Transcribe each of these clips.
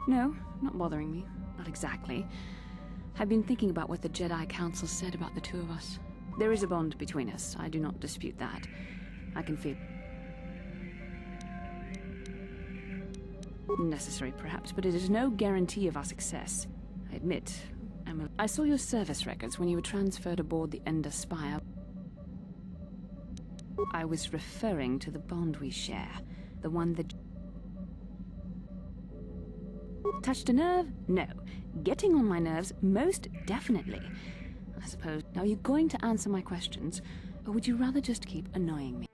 No, not bothering me. Not exactly. I've been thinking about what the Jedi Council said about the two of us. There is a bond between us. I do not dispute that. I can feel... necessary, perhaps, but it is no guarantee of our success. I admit, I saw your service records when you were transferred aboard the Ender Spire. I was referring to the bond we share. The one that... touched a nerve? No. Getting on my nerves? Most definitely. I suppose. Now, are you going to answer my questions, or would you rather just keep annoying me?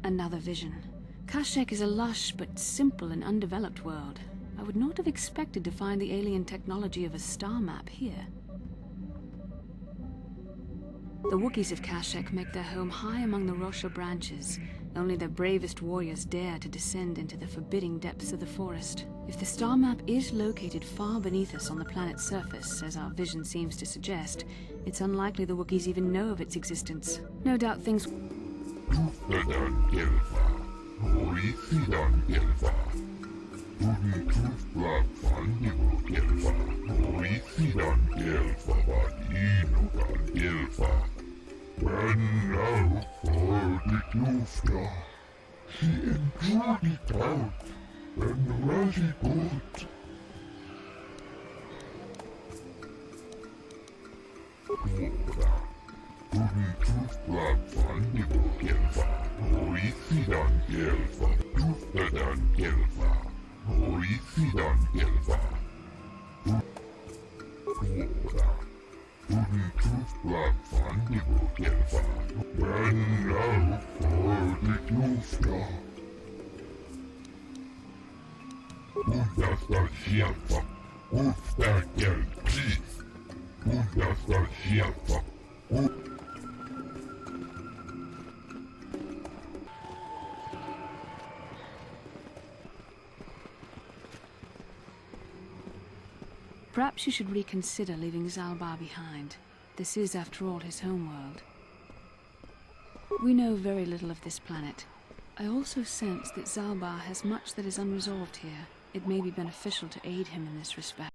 Another vision. KASHYYYK is a lush but simple and undeveloped world. I would not have expected to find the alien technology of a star map here. The Wookiees of KASHYYYK make their home high among the Rosha branches. Only their bravest warriors dare to descend into the forbidding depths of the forest. If the star map is located far beneath us on the planet's surface, as our vision seems to suggest, it's unlikely the Wookiees even know of its existence. No doubt things... Perhaps you should reconsider leaving Zalbar behind. This is, after all, his homeworld. We know very little of this planet. I also sense that Zalbar has much that is unresolved here. It may be beneficial to aid him in this respect.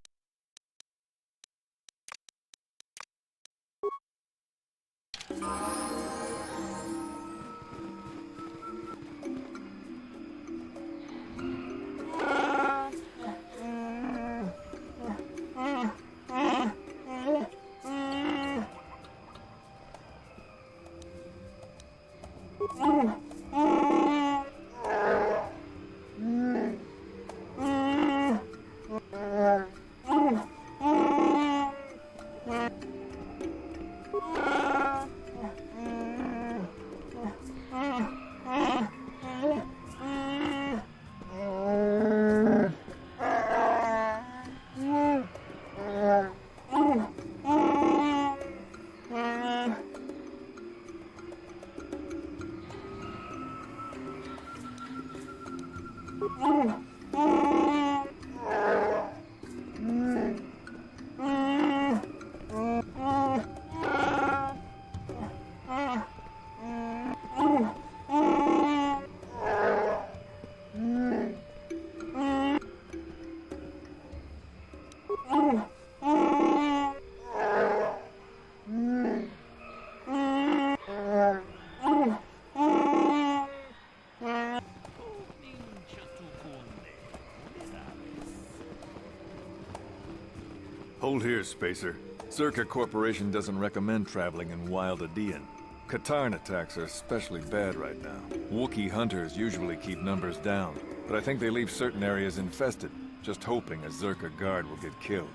Hold here, Spacer. Zerka Corporation doesn't recommend traveling in Wild Adean. Katarn attacks are especially bad right now. Wookiee hunters usually keep numbers down, but I think they leave certain areas infested, just hoping a Zerka guard will get killed.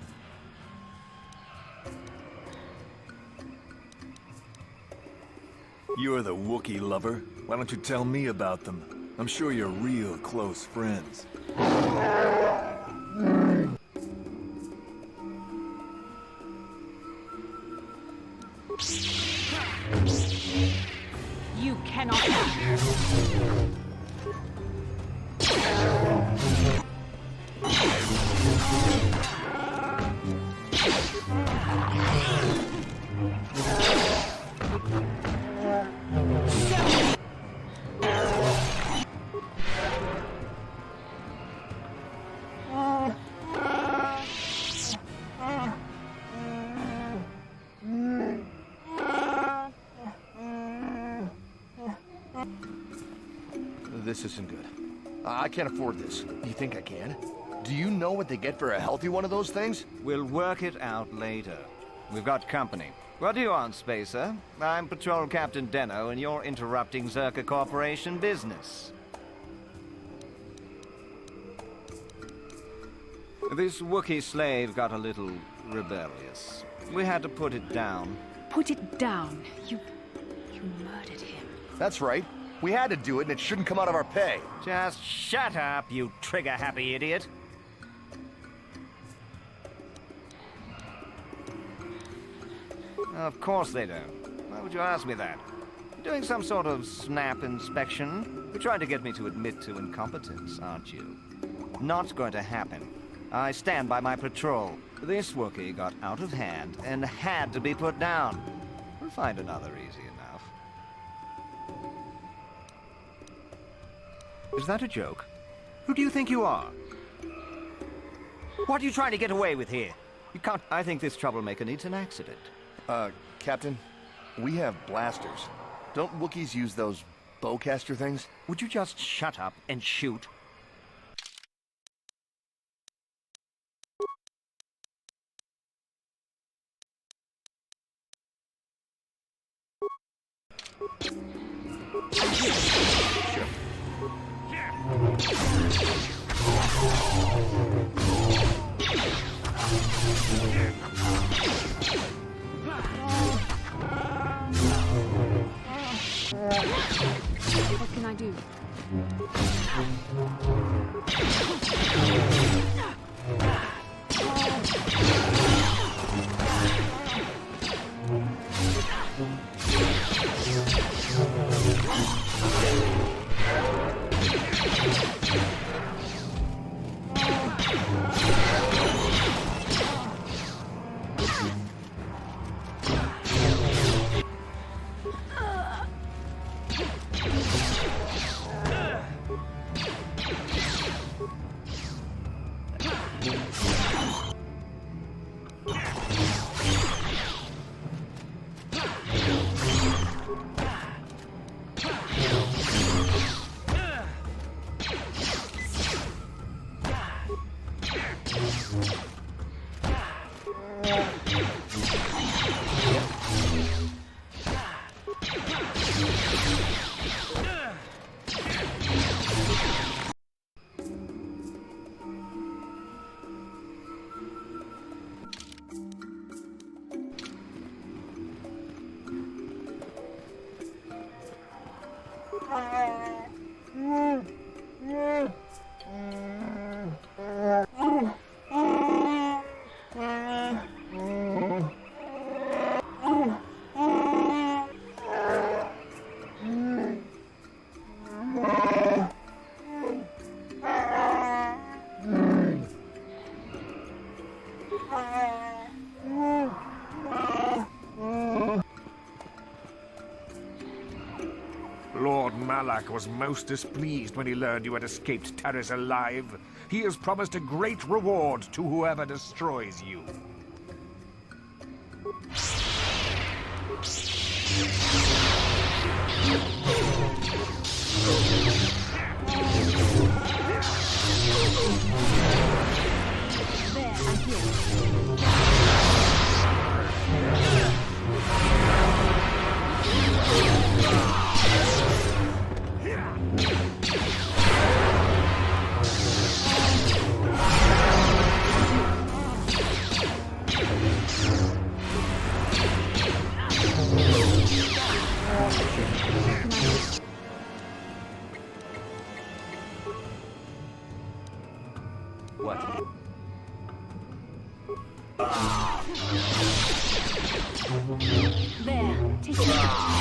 You're the Wookiee lover. Why don't you tell me about them? I'm sure you're real close friends. You cannot. This isn't good. I can't afford this. You think I can? Do you know what they get for a healthy one of those things? We'll work it out later. We've got company. What do you want, Spacer? I'm Patrol Captain Deno, and you're interrupting Zerka Corporation business. This Wookiee slave got a little rebellious. We had to put it down. Put it down. You murdered him. That's right. We had to do it, and it shouldn't come out of our pay. Just shut up, you trigger-happy idiot. Of course they don't. Why would you ask me that? You're doing some sort of snap inspection? You're trying to get me to admit to incompetence, aren't you? Not going to happen. I stand by my patrol. This Wookiee got out of hand and had to be put down. We'll find another easy enough. Is that a joke? Who do you think you are? What are you trying to get away with here? You can't... I think this troublemaker needs an accident. Captain, we have blasters. Don't Wookiees use those bowcaster things? Would you just shut up and shoot? What can I do? Lord Malak was most displeased when he learned you had escaped Terrace alive. He has promised a great reward to whoever destroys you. What? There, take it.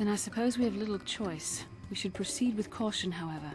Then I suppose we have little choice. We should proceed with caution, however.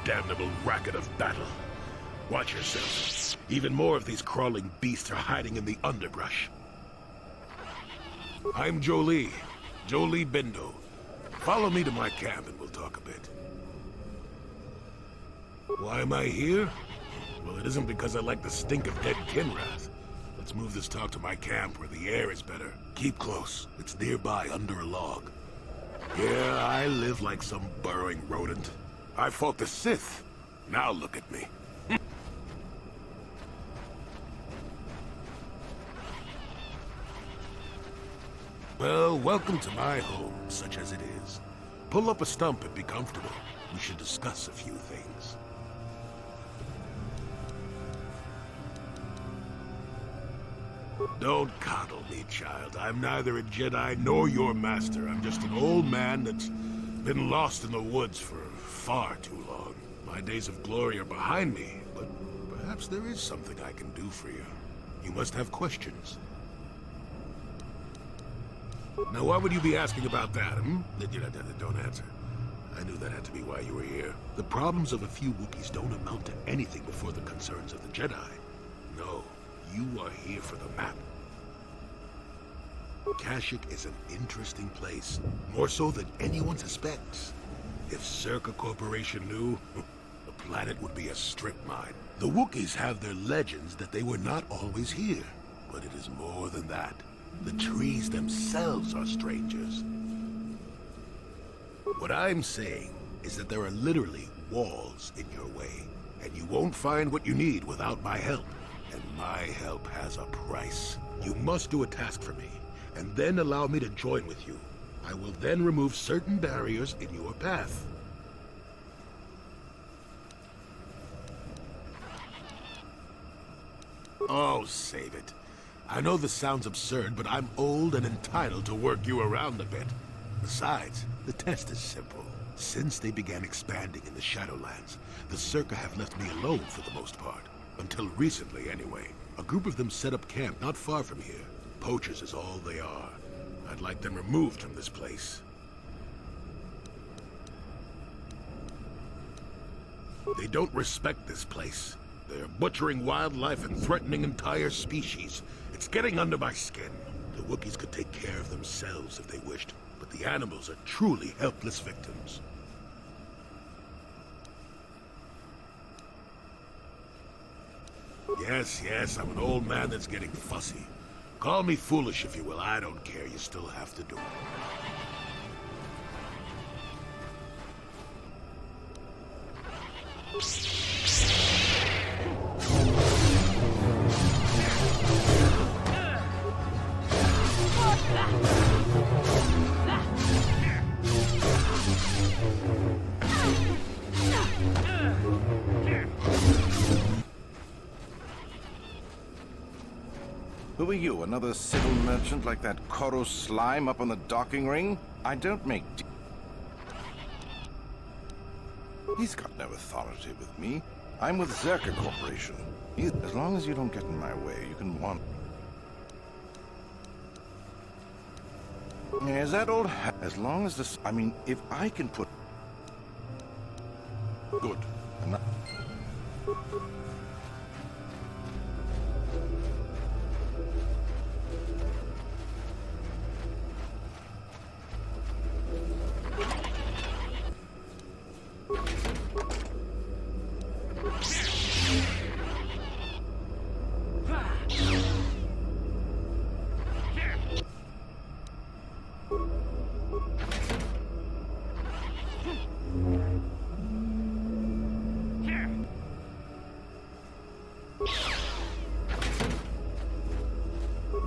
Damnable racket of battle. Watch yourself. Even more of these crawling beasts are hiding in the underbrush. I'm Jolie. Jolie Bindo. Follow me to my camp and we'll talk a bit. Why am I here? Well, it isn't because I like the stink of dead Kinrath. Let's move this talk to my camp where the air is better. Keep close. It's nearby under a log. Yeah, I live like some burrowing rodent. I fought the Sith. Now look at me. Well, welcome to my home, such as it is. Pull up a stump and be comfortable. We should discuss a few things. Don't coddle me, child. I'm neither a Jedi nor your master. I'm just an old man that's been lost in the woods for far too long. My days of glory are behind me, but perhaps there is something I can do for you. You must have questions. Now, why would you be asking about that, hmm? Don't answer. I knew that had to be why you were here. The problems of a few Wookiees don't amount to anything before the concerns of the Jedi. No, you are here for the map. Kashyyyk is an interesting place, more so than anyone suspects. If Czerka Corporation knew, the planet would be a strip mine. The Wookiees have their legends that they were not always here, but it is more than that. The trees themselves are strangers. What I'm saying is that there are literally walls in your way, and you won't find what you need without my help. And my help has a price. You must do a task for me, and then allow me to join with you. I will then remove certain barriers in your path. Oh, save it. I know this sounds absurd, but I'm old and entitled to work you around a bit. Besides, the test is simple. Since they began expanding in the Shadowlands, the Circa have left me alone for the most part. Until recently, anyway. A group of them set up camp not far from here. Poachers is all they are. I'd like them removed from this place. They don't respect this place. They're butchering wildlife and threatening entire species. It's getting under my skin. The Wookiees could take care of themselves if they wished, but the animals are truly helpless victims. Yes, I'm an old man that's getting fussy. Call me foolish if you will, I don't care. You still have to do it. Who are you, another civil merchant like that Koro slime up on the docking ring? I don't make He's got no authority with me. I'm with Zerka Corporation. As long as you don't get in my way, you can want... Is that old as long as this... I mean, if I can put... Good.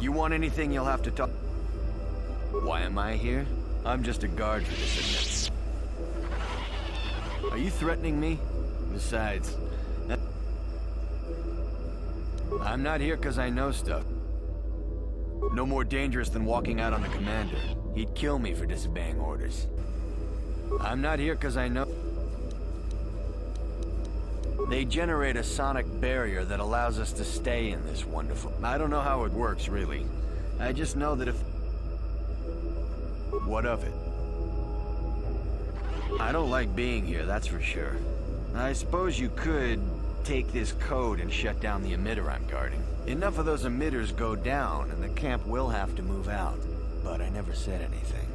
You want anything, you'll have to talk. Why am I here? I'm just a guard for this admission. Are you threatening me? Besides, I'm not here because I know stuff. No more dangerous than walking out on the commander. He'd kill me for disobeying orders. I'm not here because I know... They generate a sonic barrier that allows us to stay in this wonderful... I don't know how it works, really. I just know that if... What of it? I don't like being here, that's for sure. I suppose you could take this code and shut down the emitter I'm guarding. Enough of those emitters go down, and the camp will have to move out. But I never said anything.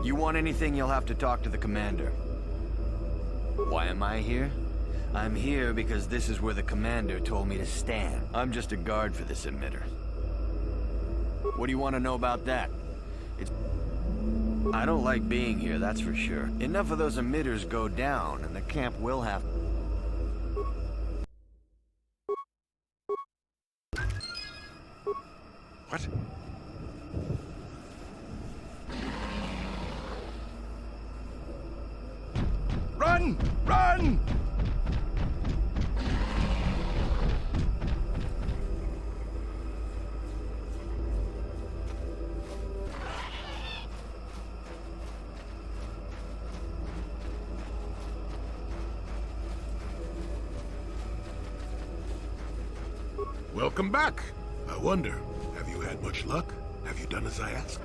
You want anything, you'll have to talk to the commander. Why am I here? I'm here because this is where the commander told me to stand. I'm just a guard for this emitter. What do you want to know about that? I don't like being here, that's for sure. Enough of those emitters go down, and the camp will have... What? Run! Run! Welcome back. I wonder, have you had much luck? Have you done as I asked?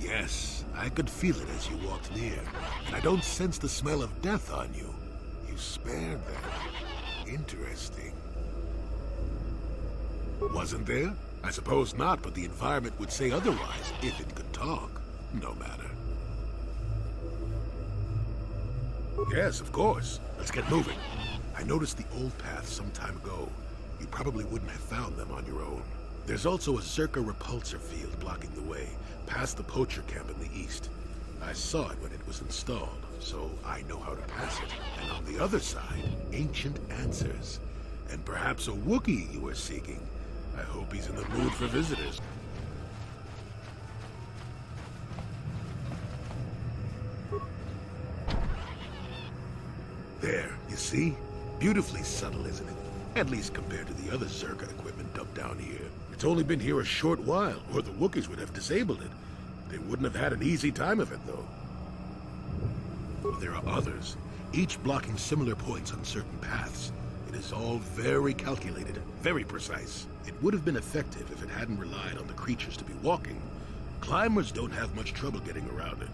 Yes, I could feel it as you walked near, and I don't sense the smell of death on you. You spared them. Interesting. Wasn't there? I suppose not, but the environment would say otherwise if it could talk. No matter. Yes, of course. Let's get moving. I noticed the old path some time ago. You probably wouldn't have found them on your own. There's also a Zerka repulsor field blocking the way, past the poacher camp in the east. I saw it when it was installed, so I know how to pass it. And on the other side, ancient answers. And perhaps a Wookiee you are seeking. I hope he's in the mood for visitors. There, you see? Beautifully subtle, isn't it? At least compared to the other Zerka equipment dumped down here. It's only been here a short while, or the Wookiees would have disabled it. They wouldn't have had an easy time of it, though. But there are others, each blocking similar points on certain paths. It is all very calculated, very precise. It would have been effective if it hadn't relied on the creatures to be walking. Climbers don't have much trouble getting around it.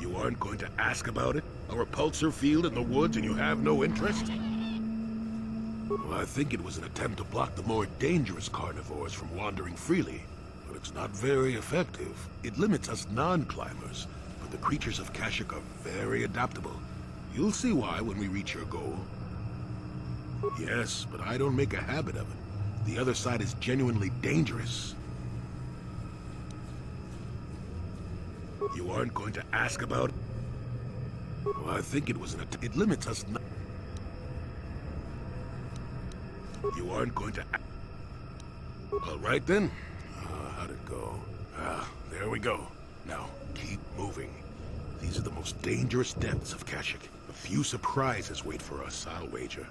You aren't going to ask about it? A repulsor field in the woods and you have no interest? Well, I think it was an attempt to block the more dangerous carnivores from wandering freely. But it's not very effective. It limits us non-climbers. But the creatures of KASHYYYK are very adaptable. You'll see why when we reach your goal. Yes, but I don't make a habit of it. The other side is genuinely dangerous. You aren't going to ask about it? Well, I think it was it limits us not. You aren't going to. All right then. How'd it go? There we go. Now, keep moving. These are the most dangerous depths of KASHYYYK. A few surprises wait for us, I'll wager.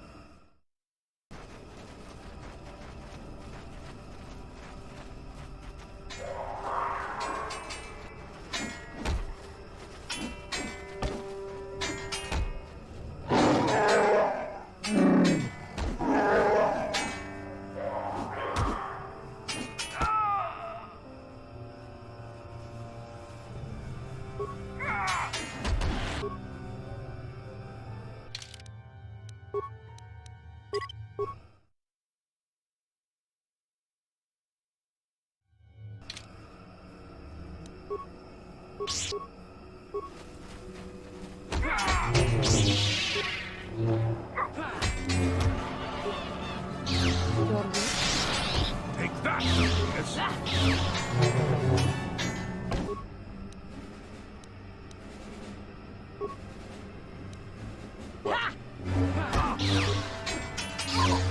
Take that!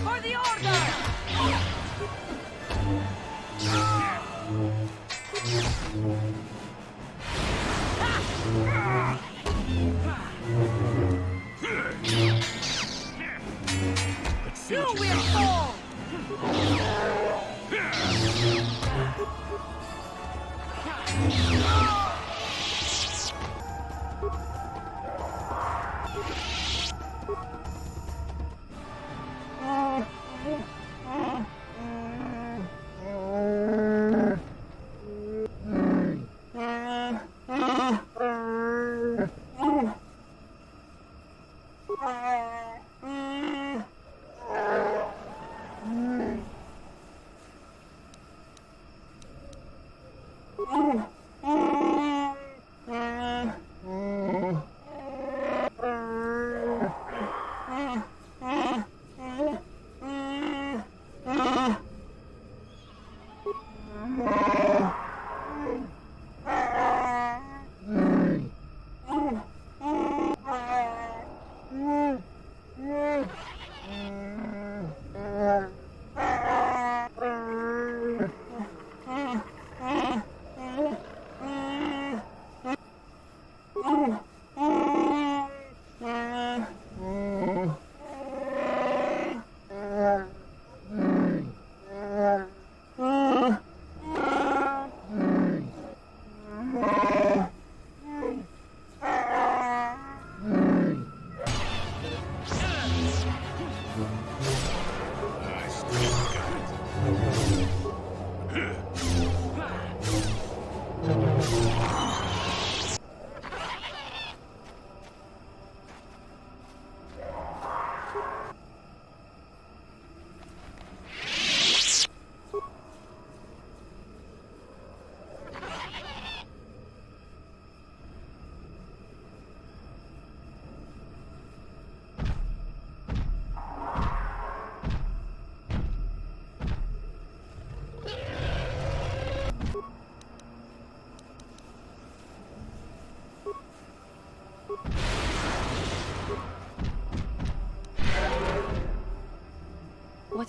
For the order! You will fall!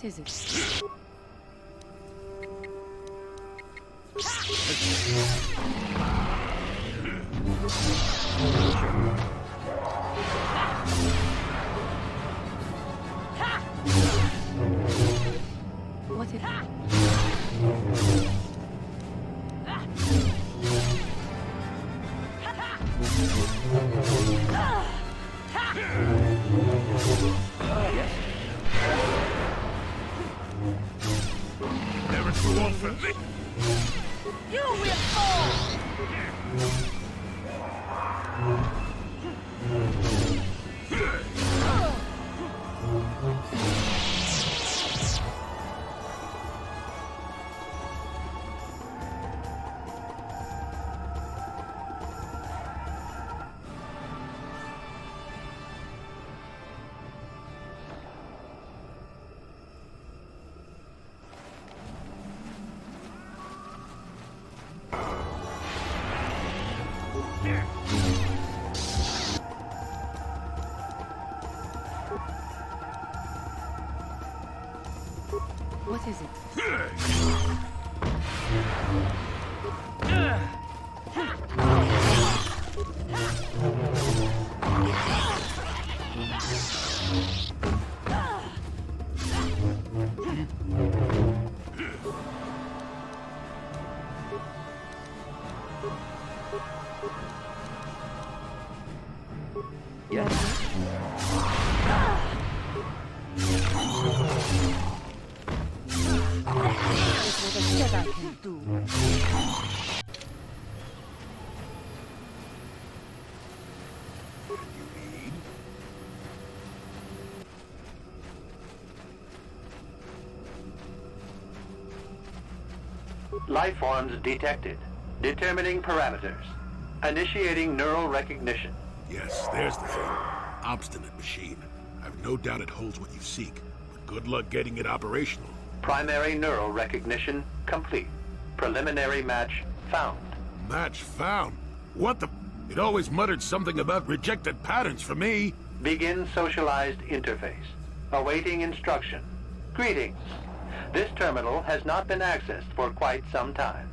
What is it? What is it? Never too old for this. You will fall! What is it? That I can do. Life forms detected. Determining parameters. Initiating neural recognition. Yes, there's the thing. Obstinate machine. I've no doubt it holds what you seek, but good luck getting it operational. Primary neural recognition complete. Preliminary match found. Match found? What the... It always muttered something about rejected patterns for me. Begin socialized interface. Awaiting instruction. Greetings. This terminal has not been accessed for quite some time.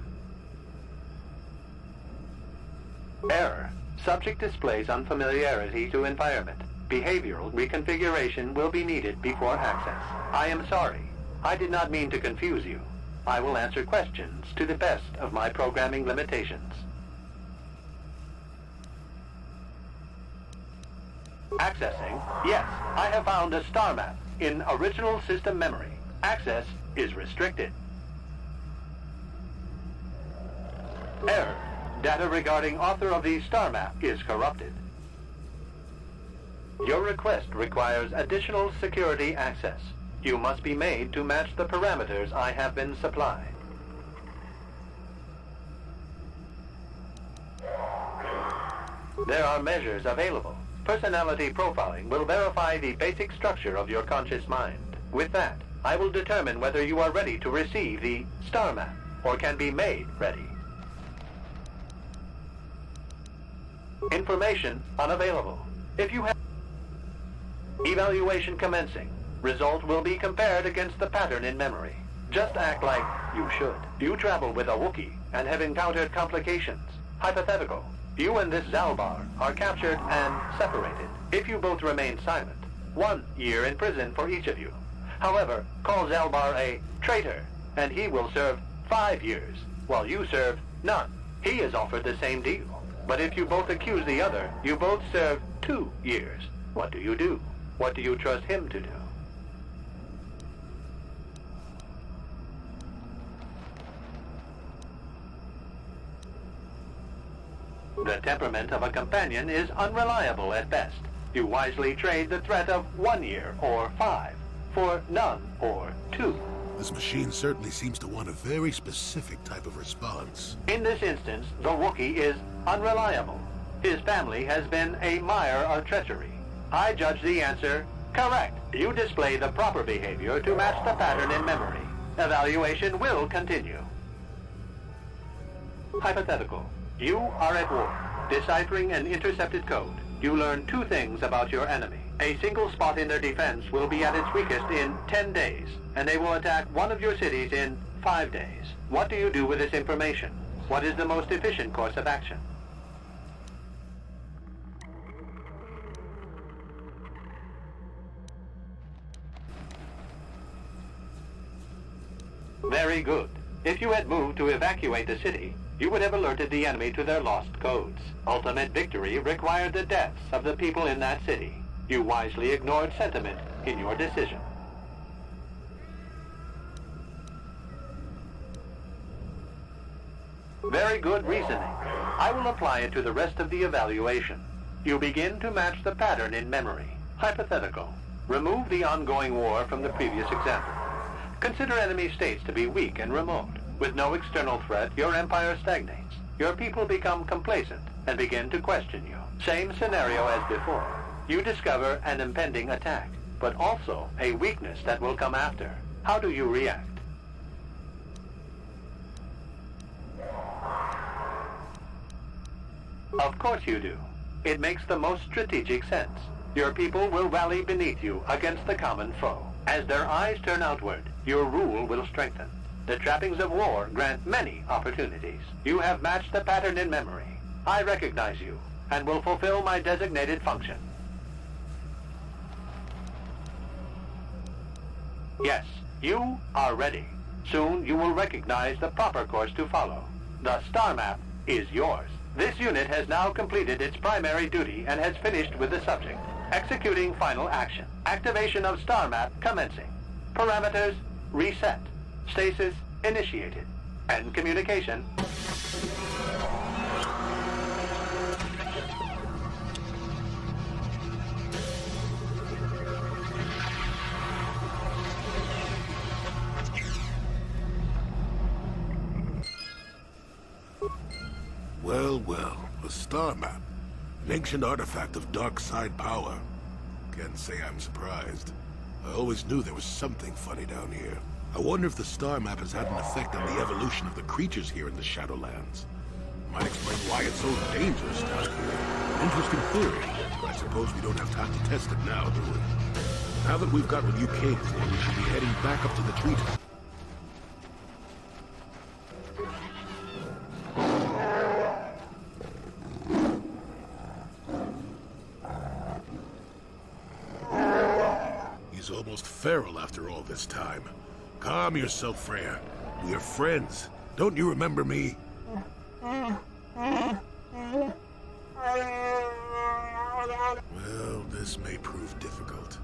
Error. Subject displays unfamiliarity to environment. Behavioral reconfiguration will be needed before access. I am sorry. I did not mean to confuse you. I will answer questions to the best of my programming limitations. Accessing. Yes, I have found a star map in original system memory. Access is restricted. Error. Data regarding author of the star map is corrupted. Your request requires additional security access. You must be made to match the parameters I have been supplied. There are measures available. Personality profiling will verify the basic structure of your conscious mind. With that, I will determine whether you are ready to receive the star map or can be made ready. Information unavailable. If you have evaluation commencing, result will be compared against the pattern in memory. Just act like you should. You travel with a Wookiee and have encountered complications. Hypothetical. You and this Zalbar are captured and separated. If you both remain silent, 1 year in prison for each of you. However, call Zalbar a traitor, and he will serve 5 years, while you serve none. He is offered the same deal. But if you both accuse the other, you both serve 2 years. What do you do? What do you trust him to do? The temperament of a companion is unreliable at best. You wisely trade the threat of 1 year or 5 for none or 2. This machine certainly seems to want a very specific type of response. In this instance, the Wookiee is unreliable. His family has been a mire of treachery. I judge the answer correct. You display the proper behavior to match the pattern in memory. Evaluation will continue. Hypothetical. You are at war, deciphering an intercepted code. you learn 2 things about your enemy. A single spot in their defense will be at its weakest in 10 days, and they will attack one of your cities in 5 days. What do you do with this information? What is the most efficient course of action? Very good. If you had moved to evacuate the city, you would have alerted the enemy to their lost codes. Ultimate victory required the deaths of the people in that city. You wisely ignored sentiment in your decision. Very good reasoning. I will apply it to the rest of the evaluation. You begin to match the pattern in memory. Hypothetical. Remove the ongoing war from the previous example. Consider enemy states to be weak and remote. With no external threat, your empire stagnates. Your people become complacent and begin to question you. Same scenario as before. You discover an impending attack, but also a weakness that will come after. How do you react? Of course you do. It makes the most strategic sense. Your people will rally beneath you against the common foe. As their eyes turn outward, your rule will strengthen. The trappings of war grant many opportunities. You have matched the pattern in memory. I recognize you and will fulfill my designated function. Yes, you are ready. Soon you will recognize the proper course to follow. The star map is yours. This unit has now completed its primary duty and has finished with the subject. Executing final action. Activation of star map commencing. Parameters reset. Stasis initiated. End communication. Well, well, a star map. An ancient artifact of dark side power. Can't say I'm surprised. I always knew there was something funny down here. I wonder if the star map has had an effect on the evolution of the creatures here in the Shadowlands. Might explain why it's so dangerous down here. Interesting theory, but I suppose we don't have time to test it now, do we? Now that we've got what you came for, we should be heading back up to the treetop. He's almost feral after all this time. Calm yourself, Freya. We are friends. Don't you remember me? Well, this may prove difficult.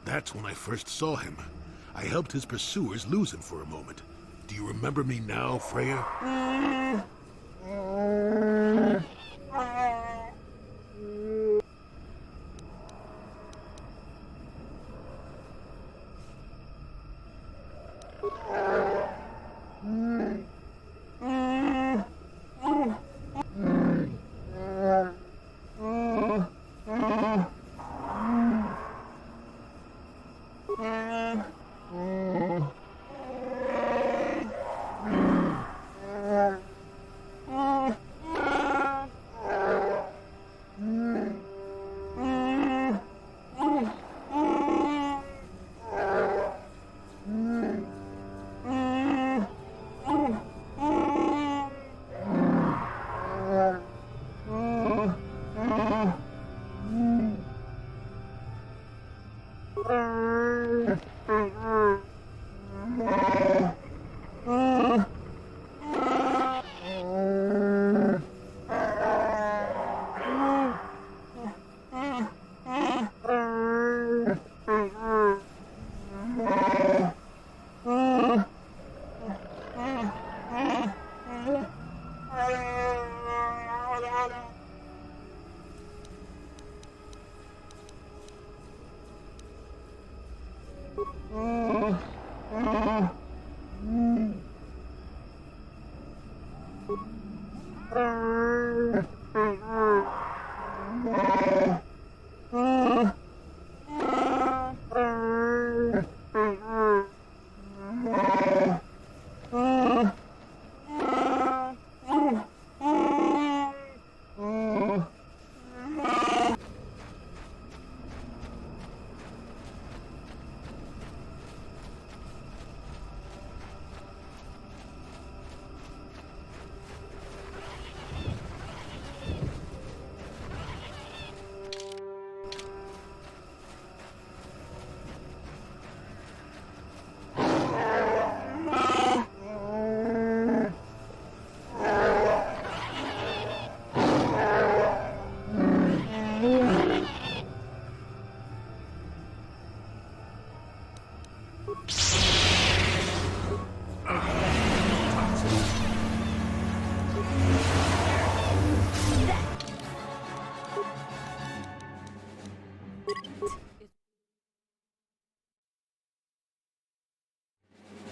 That's when I first saw him. I helped his pursuers lose him for a moment. Do you remember me now, Freya?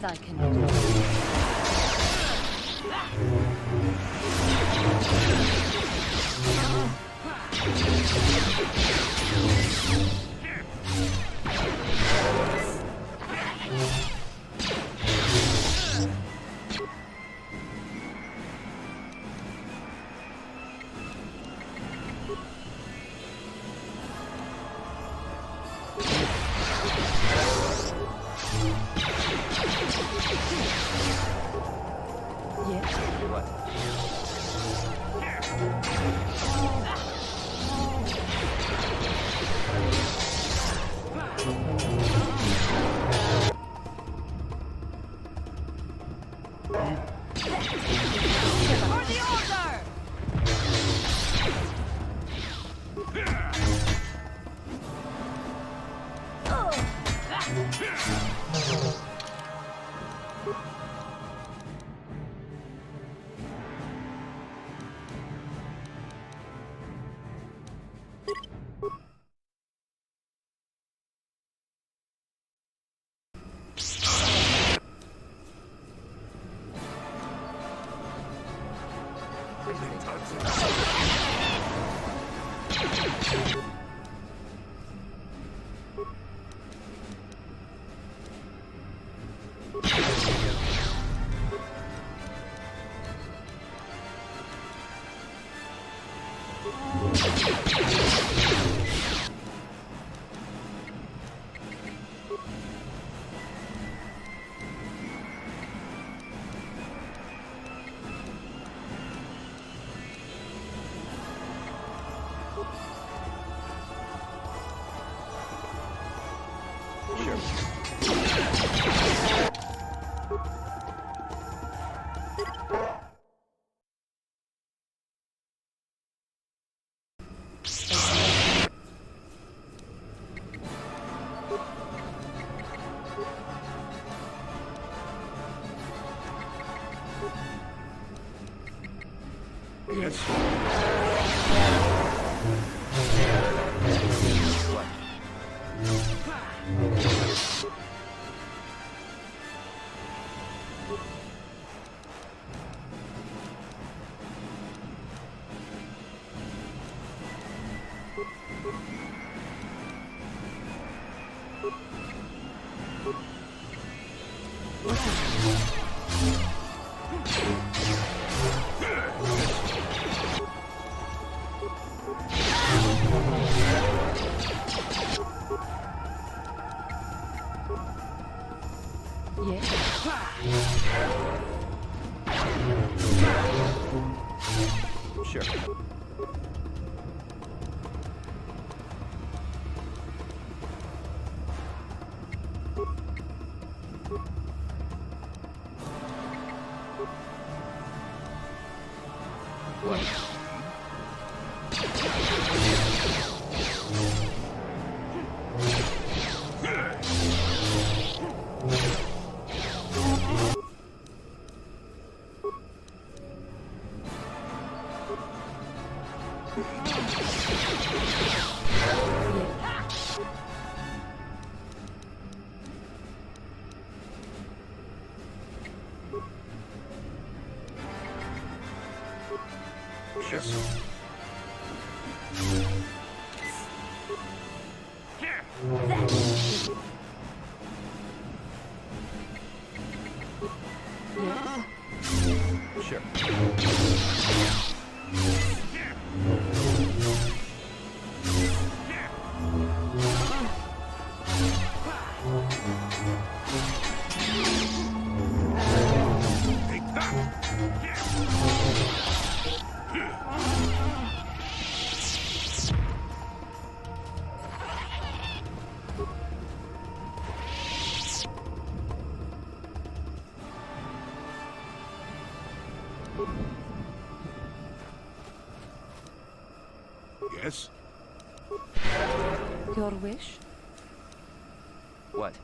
I cannot do. Sure. Yes? Your wish? What?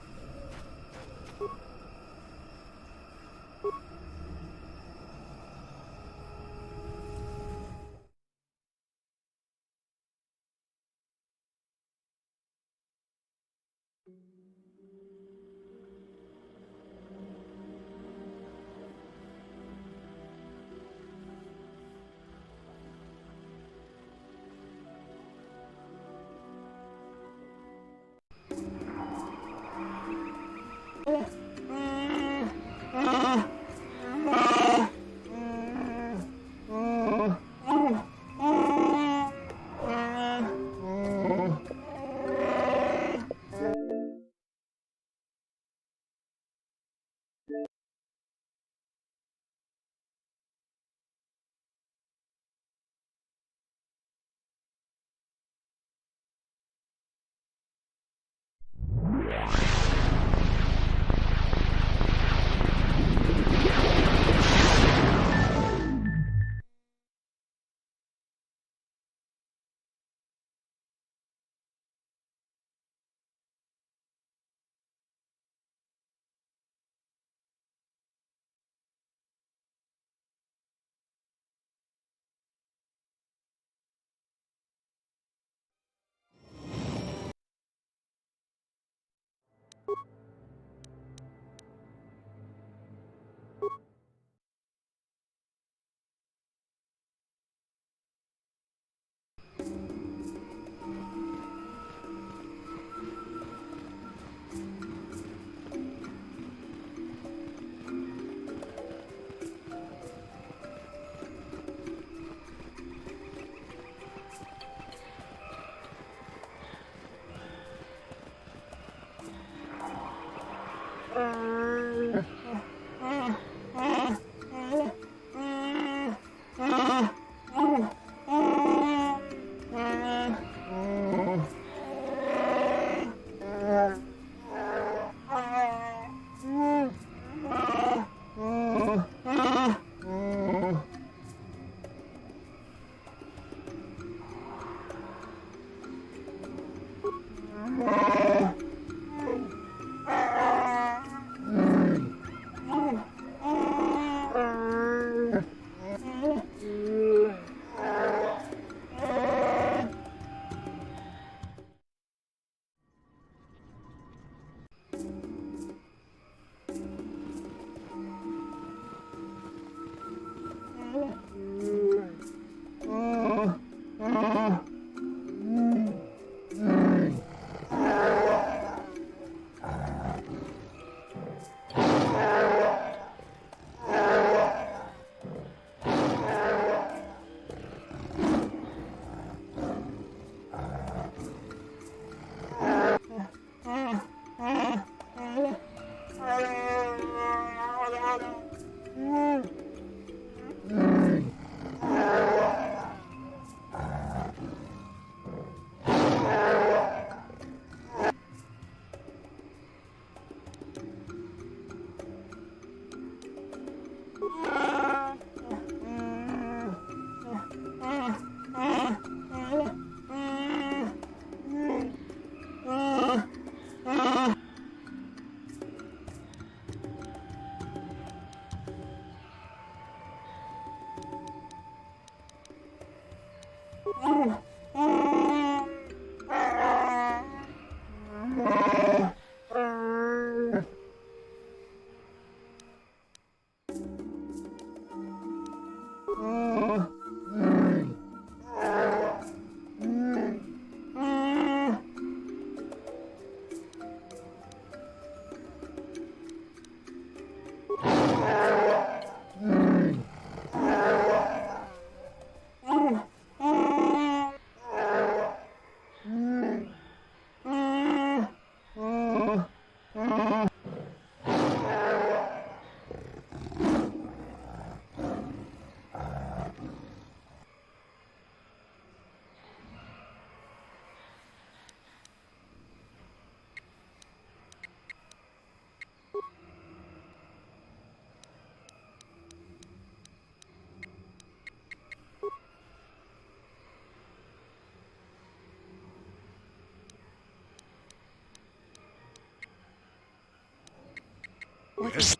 Yes.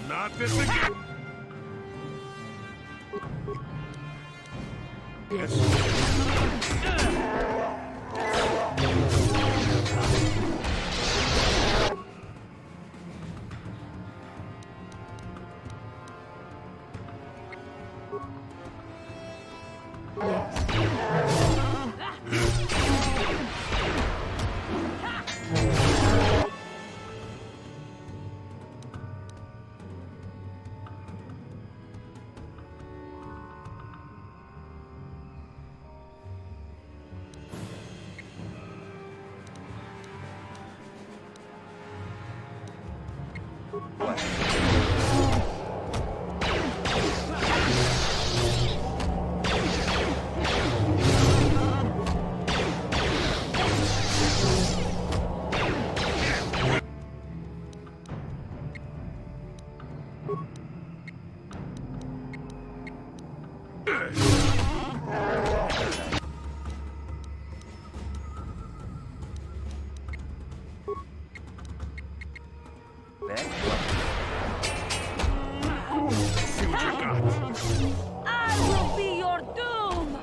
Not this again. Yes. I will be your doom!